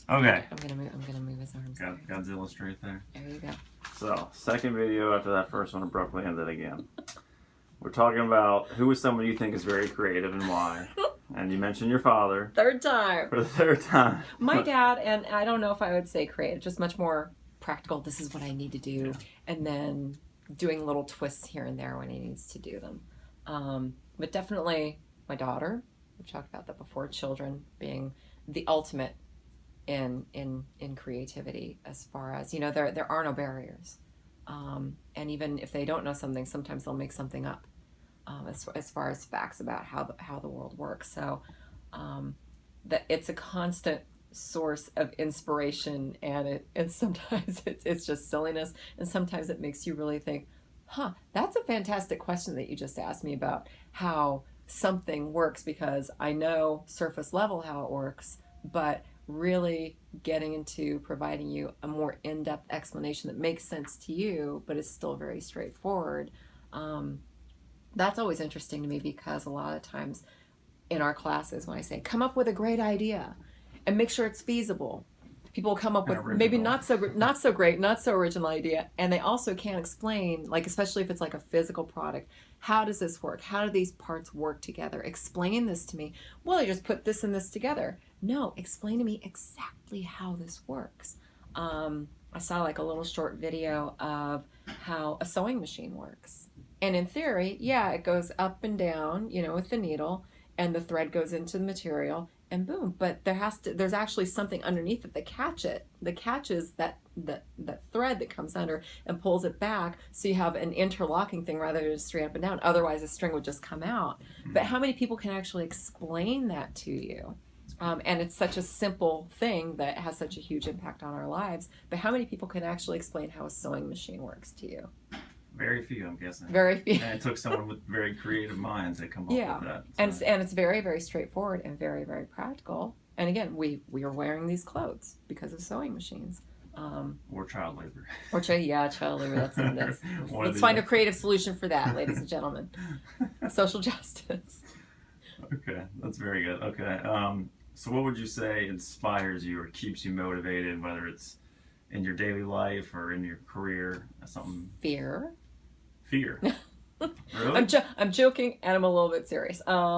Okay. I'm gonna move his arms. Got Godzilla straight there. There you go. So, second video after that first one abruptly ended again. We're talking about who is someone you think is very creative and why. And you mentioned your father. Third time. For the third time. My dad, and I don't know if I would say creative, just much more practical. This is what I need to do. Yeah. And then doing little twists here and there when he needs to do them. But definitely my daughter. We've talked about that before. Children being the ultimate in creativity, as far as, you know, there are no barriers. And even if they don't know something, sometimes they'll make something up, as far as facts about how the world works. So that it's a constant source of inspiration, and sometimes it's just silliness, and sometimes it makes you really think, that's a fantastic question that you just asked me about how something works, because I know surface level how it works, but really getting into providing you a more in-depth explanation that makes sense to you, but is still very straightforward. That's always interesting to me, because a lot of times in our classes, when I say, come up with a great idea and make sure it's feasible, people come up with maybe not so great, not so original idea, and they also can't explain, like, especially if it's like a physical product, how does this work? How do these parts work together? Explain this to me. Well, you just put this and this together. No, explain to me exactly how this works. I saw like a little short video of how a sewing machine works. And in theory, yeah, it goes up and down, you know, with the needle, and the thread goes into the material, and boom. But there's actually something underneath it that catches that thread that comes under and pulls it back, so you have an interlocking thing rather than just straight up and down. Otherwise, the string would just come out. But how many people can actually explain that to you? And it's such a simple thing that has such a huge impact on our lives. But how many people can actually explain how a sewing machine works to you? Very few, I'm guessing. Very few. And it took someone with very creative minds to come up with that. So. And it's very, very straightforward and very, very practical. And again, we are wearing these clothes because of sewing machines. Or child labor. Child labor. Let's find a creative solution for that, ladies and gentlemen. Social justice. Okay, that's very good. Okay, so what would you say inspires you or keeps you motivated, whether it's in your daily life or in your career? Something. Fear. Fear. Really? I'm joking, and I'm a little bit serious.